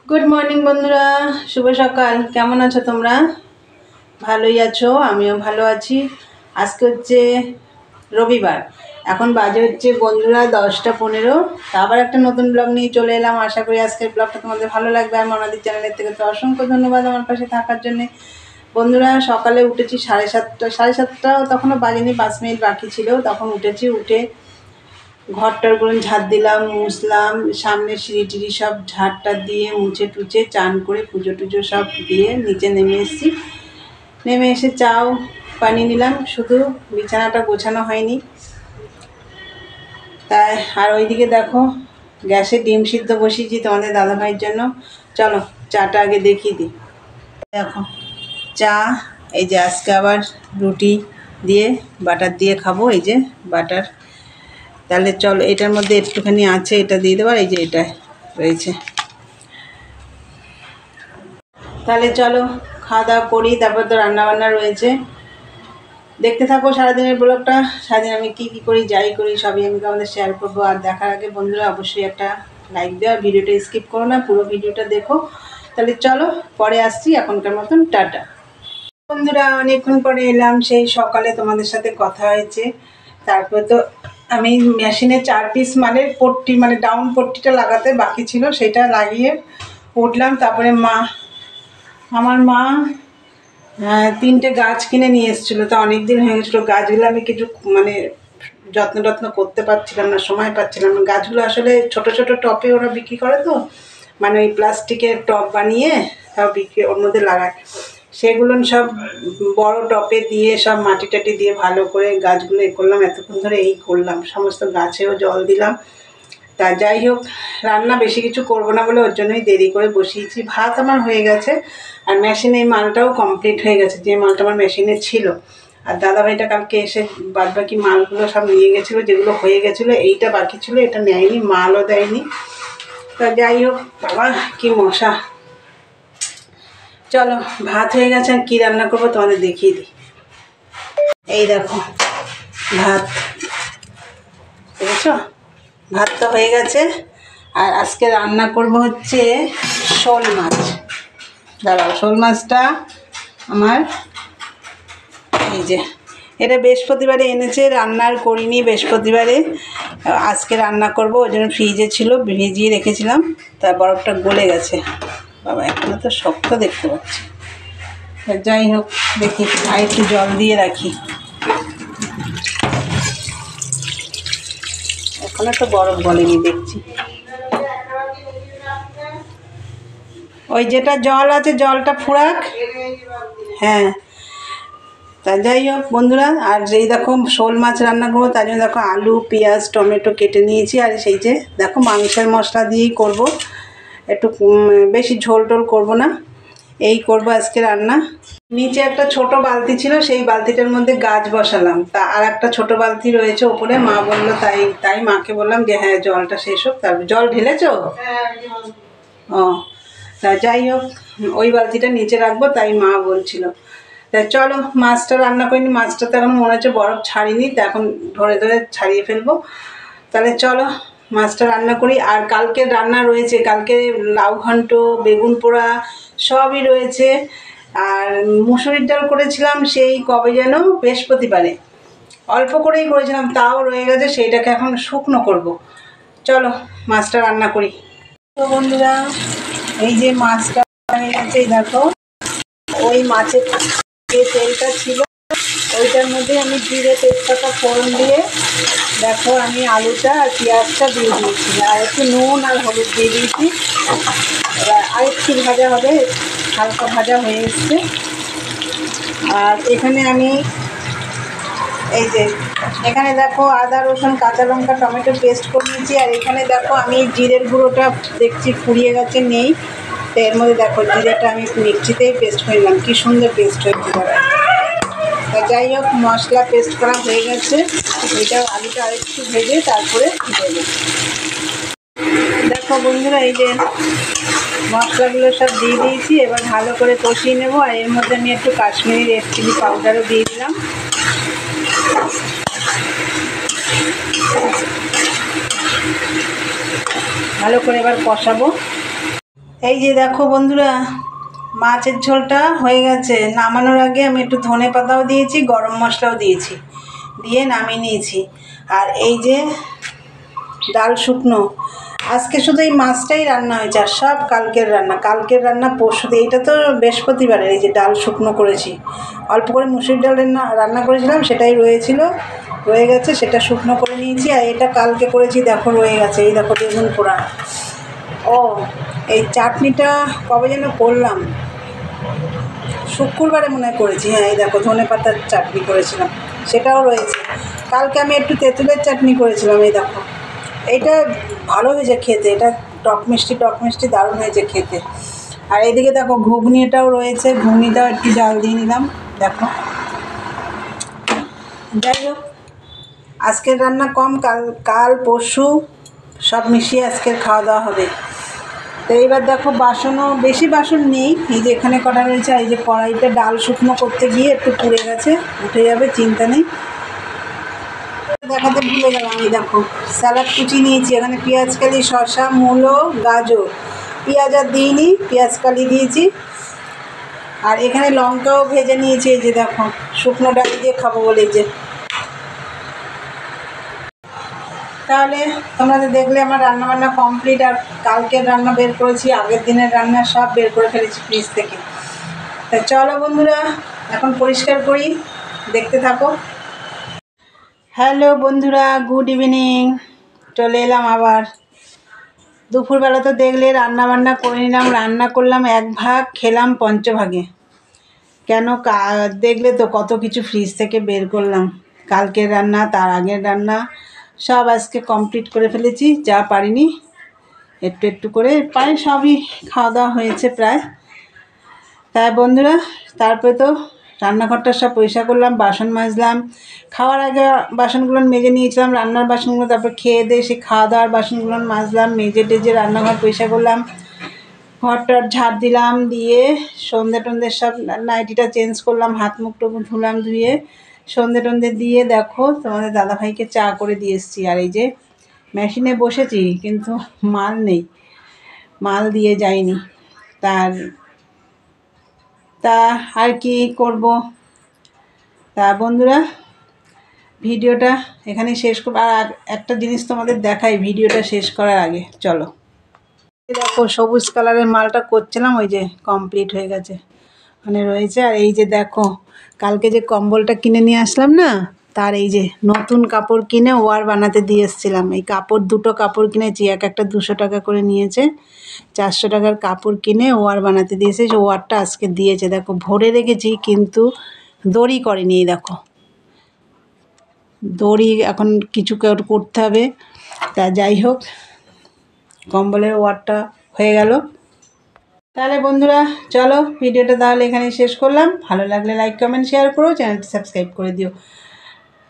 Good morning বন্ধুরা, শুভ সকাল। কেমন আছো তোমরা? ভালোই আছো, আমিও ভালো আছি। আজকে হচ্ছে রবিবার, এখন বাজে হচ্ছে বন্ধুরা 10টা 15। আবার একটা নতুন ব্লগ নিয়ে চলে এলাম। আশা করি আজকের ব্লগটা তোমাদের ভালো লাগবে। আর মনাদির চ্যানেলের থেকে তো অসংখ্য ধন্যবাদ আমার পাশে থাকার জন্যে। বন্ধুরা, সকালে উঠেছি 7:30, তখনও বাজেনি, 5 মিনিট বাকি ছিল। তখন উঠেছি, উঠে ঘরটারগুলো ঝাড় দিলাম, মুছলাম, সামনে সিঁড়ি টিড়ি সব ঝাড়টা দিয়ে মুছে টুছে চান করে পুজো টুজো সব দিয়ে নিচে নেমে এসেছি। নেমে এসে চাও পানি নিলাম, শুধু বিছানাটা গোছানো হয়নি তাই। আর ওইদিকে দেখো গ্যাসে ডিম সিদ্ধ বসিয়েছি তোমাদের দাদাভাইয়ের জন্য। চলো চাটা আগে দেখিয়ে দিই। দেখো চা, এই যে আজকে আবার রুটি দিয়ে বাটার দিয়ে খাবো। এই যে বাটার, তাহলে চলো এটার মধ্যে একটুখানি আছে, এটা দিয়ে দেবো। এই যে এটা রয়েছে, তাহলে চলো খাওয়া দাওয়া করি। তারপর তো রান্নাবান্না রয়েছে, দেখতে থাকো সারাদিনের ব্লগটা। সারাদিন আমি কী কী করি, যাই করি সবই আমি তোমাদের শেয়ার করবো। আর দেখার আগে বন্ধুরা অবশ্যই একটা লাইক দেওয়া, ভিডিওটা স্কিপ করো না, পুরো ভিডিওটা দেখো। তাহলে চলো পরে আসছি, এখনকার মতন টাটা। বন্ধুরা, অনেকক্ষণ পরে এলাম, সেই সকালে তোমাদের সাথে কথা হয়েছে। তারপর তো আমি মেশিনে 4 পিস মালের পট্টি, মানে ডাউন পট্টিটা লাগাতে বাকি ছিল, সেটা লাগিয়ে উঠলাম। তারপরে আমার মা 3টে গাছ কিনে নিয়ে এসেছিলো। তো অনেক দিন হয়ে গেছিলো, গাছগুলো আমি কিছু মানে যত্ন করতে পারছিলাম না, সময় পাচ্ছিলাম না। গাছগুলো আসলে ছোট ছোট টপে ওরা বিক্রি করে, তো মানে ওই প্লাস্টিকের টপ বানিয়ে সব বিক্রি, ওর মধ্যে লাগায়। সেগুলো সব বড় টপে দিয়ে সব মাটি টাটি দিয়ে ভালো করে গাছগুলো করলাম। এতক্ষণ ধরে এই করলাম, সমস্ত গাছেও জল দিলাম। তা যাই হোক, রান্না বেশি কিছু করবো না বলে ওর জন্যই দেরি করে বসিয়েছি। ভাত আমার হয়ে গেছে, আর মেশিনে এই মালটাও কমপ্লিট হয়ে গেছে, যে মালটা আমার মেশিনে ছিল। আর দাদাভাইটা কালকে এসে বাদবাকি মালগুলো সব নিয়ে গেছিলো, যেগুলো হয়ে গেছিলো। এইটা বাকি ছিল, এটা নেয়নি, মালও দেয়নি। তা যাই হোক, বাবা কি মশা। চলো ভাত হয়ে গেছে, আর কী রান্না করবো তোমাদের দেখিয়ে দিই। এই দেখো ভাত, দেখেছো? ভাত তো হয়ে গেছে। আর আজকে রান্না করব হচ্ছে শোল মাছ। দাঁড়াও, শোল মাছটা আমার এই যে, এটা বৃহস্পতিবারে এনেছে, রান্নার করিনি বৃহস্পতিবারে। আজকে রান্না করব, ওই জন্য ফ্রিজে ছিল, ভিজিয়ে রেখেছিলাম। তা বরফটা গলে গেছে। বাবা এখনো তো শক্ত দেখতে পাচ্ছি। যাই হোক, দেখি আর একটু জল দিয়ে রাখি, এখনো তো বরফ গলেনি দেখছি। ওই যেটা জল আছে জলটা ফুরাক। হ্যাঁ, তা যাই হোক বন্ধুরা, আর এই দেখো শোল মাছ রান্না করবো, তার জন্য দেখো আলু পেঁয়াজ টমেটো কেটে নিয়েছি। আর সেই যে দেখো মাংসের মশলা দিয়েই করব, একটু বেশি ঝোল টোল করবো না, এই করব আজকে রান্না। নিচে একটা ছোট বালতি ছিল, সেই বালতিটার মধ্যে গাছ বসালাম। তা আর একটা ছোট বালতি রয়েছে ওপরে, মা বললো, তাই মাকে বললাম যে হ্যাঁ জলটা শেষ হোক, তারপর জল ঢেলেছো? ও, তা যাই হোক, ওই বালতিটা নিচে রাখবো, তাই মা বলছিল। তা চলো মাছটা রান্না করিনি, মাছটা তো এখন মনে হচ্ছে বরফ ছাড়িনি, তা এখন ধরে ধরে ছাড়িয়ে ফেলবো। তাহলে চলো মাছটা রান্না করি। আর কালকে রান্না রয়েছে, কালকে লাউ ঘন্ট, বেগুন পোড়া সবই রয়েছে। আর মুসুরির ডাল করেছিলাম সেই কবে যেন, বৃহস্পতিবারে, অল্প করেই করেছিলাম, তাও রয়ে গেছে, সেইটাকে এখন শুকনো করব। চলো মাছটা রান্না করি। তো বন্ধুরা, এই যে মাছটা হয়ে গেছে, দেখো ওই মাছের যে তেলটা ছিল ওইটার মধ্যে আমি জিরে তেজপাতা ফোড়ন দিয়ে, দেখো আমি আলুটা আর পেঁয়াজটা দিয়ে দিয়েছি, আর একটু নুন আর হলুদ দিয়ে দিয়েছি। এবার আরেকটু ভাজা হবে, হালকা ভাজা হয়ে এসছে। আর এখানে আমি এই যে, এখানে দেখো আদা রসুন কাঁচা লঙ্কা টমেটো পেস্ট করে নিয়েছি। আর এখানে দেখো আমি জিরের গুঁড়োটা দেখছি ফুরিয়ে গেছে, নেই। তো এর মধ্যে দেখো জিরেটা আমি মিক্সিতেই পেস্ট করে নিলাম, কী সুন্দর পেস্ট হয়েছে। তা যাই হোক, মশলা পেস্ট করা হয়ে গেছে, এটা আলুটা আরেকটু ভেজে তারপরে দেবো। দেখো বন্ধুরা, এই যে মশলাগুলো সব দিয়ে দিয়েছি, এবার ভালো করে কষিয়ে নেব। আর এর মধ্যে আমি একটু কাশ্মীরি রেড চিলি পাউডারও দিয়ে দিলাম। ভালো করে এবার কষাবো। এই যে দেখো বন্ধুরা, মাছের ঝোলটা হয়ে গেছে। নামানোর আগে আমি একটু ধনে পাতাও দিয়েছি, গরম মশলাও দিয়েছি, দিয়ে নামিয়ে নিয়েছি। আর এই যে ডাল শুকনো, আজকে শুধু এই মাছটাই রান্না হয়েছে, আর সব কালকের রান্না পরশু। এইটা তো বৃহস্পতিবারের। এই যে ডাল শুকনো করেছি, অল্প করে মুসুর ডাল রান্না করেছিলাম, সেটাই রয়ে গেছে, সেটা শুকনো করে নিয়েছি। আর এটা কালকে করেছি, দেখো রয়ে গেছে। এই দেখো বেগুন পোড়া। ও, এই চাটনিটা কবে যেন করলাম, শুক্রবারে মনে হয় করেছি। হ্যাঁ, এই দেখো ধনে পাতার চাটনি করেছিলাম, সেটাও রয়েছে। কালকে আমি একটু তেঁতুলের চাটনি করেছিলাম। এই দেখো, এইটা ভালো হয়েছে খেতে, এটা টক মিষ্টি দারুণ হয়েছে খেতে। আর এইদিকে দেখো ঘুগনিটাও রয়েছে, ঘুগনিটাও একটু জাল দিয়ে নিলাম। দেখো, যাই হোক, আজকের রান্না কম, কাল পরশু সব মিশিয়ে আজকের খাওয়া দাওয়া হবে। তো এইবার দেখো, বাসনও বেশি বাসন নেই, এই যে এখানে কটা রয়েছে। এই যে কড়াইতে ডাল শুকনো করতে গিয়ে একটু পুড়ে গেছে, উঠে যাবে, চিন্তা নেই। দেখাতে ভুলে গেলাম, এই দেখো স্যালাড কুচি নিয়েছি। এখানে পেঁয়াজকালি, শসা, মূলো, গাজর, পেঁয়াজ আর দিইনি, পেঁয়াজকালি দিয়েছি। আর এখানে লঙ্কাও ভেজে নিয়েছি। এই যে দেখো, শুকনো ডাল দিয়ে খাবো বলে। এই যে, তাহলে তোমরা তো দেখলে আমার রান্নাবান্না কমপ্লিট। আর কালকের রান্না বের করেছি, আগের দিনের রান্না সব বের করে ফেলেছি ফ্রিজ থেকে। তা চলো বন্ধুরা, এখন পরিষ্কার করি, দেখতে থাকো। হ্যালো বন্ধুরা, গুড ইভিনিং। চলে এলাম আবার। দুপুরবেলা তো দেখলে রান্নাবান্না করে নিলাম, রান্না করলাম এক ভাগ, খেলাম পঞ্চভাগে। কেন, দেখলে তো কত কিছু ফ্রিজ থেকে বের করলাম। কালকের রান্না, তার আগের রান্না সব আজকে কমপ্লিট করে ফেলেছি। যা পারিনি একটু একটু করে প্রায় সবই খাওয়া দাওয়া হয়েছে প্রায়। তাই বন্ধুরা, তারপরে তো রান্নাঘরটা সব পরিষ্কার করলাম, বাসন মাজলাম। খাওয়ার আগে বাসনগুলো মেজে নিয়েছিলাম, রান্নার বাসনগুলো। তারপর খেয়ে দিয়ে সে খাওয়া দাওয়ার বাসনগুলো মাজলাম, মেজে টেজে রান্নাঘর পরিষ্কার করলাম, ঘরটার ঝাড় দিলাম, দিয়ে সন্ধে টন্ধে সব নাইটিটা চেঞ্জ করলাম, হাত মুখ টুকু ধুলাম, ধুয়ে সন্ধে টন্ধে দিয়ে দেখো তোমাদের দাদাভাইকে চা করে দিয়ে এসেছি। আর এই যে মেশিনে বসেছি, কিন্তু মাল নেই, মাল দিয়ে যায়নি। তা আর কি করব। তা বন্ধুরা, ভিডিওটা এখানে শেষ করব। আর একটা জিনিস তোমাদের দেখাই ভিডিওটা শেষ করার আগে, চলো। দেখো, সবুজ কালারের মালটা করছিলাম, ওই যে কমপ্লিট হয়ে গেছে, মানে রয়েছে। আর এই যে দেখো, কালকে যে কম্বলটা কিনে নিয়ে আসলাম না, তার এই যে নতুন কাপড় কিনে ওয়ার বানাতে দিয়ে এসেছিলাম। এই দুটো কাপড় কিনেছি, এক একটা 200 টাকা করে নিয়েছে। 400 টাকার কাপড় কিনে ওয়ার বানাতে দিয়েছে। যে ওয়ারটা আজকে দিয়েছে, দেখো ভরে রেখেছি, কিন্তু দড়ি করেনি। এই দেখো, দড়ি এখন কিছু করতে হবে। তা যাই হোক, কম্বলের ওয়ারটা হয়ে গেল। তাহলে বন্ধুরা চলো, ভিডিওটা তাহলে এখানে শেষ করলাম। ভালো লাগলে লাইক কমেন্ট শেয়ার করো, চ্যানেলটি সাবস্ক্রাইব করে দিও।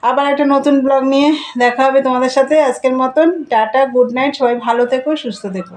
আবার একটা নতুন ব্লগ নিয়ে দেখা হবে তোমাদের সাথে। আজকের মতন টাটা, গুড নাইট, সবাই ভালো থেকো, সুস্থ থেকো।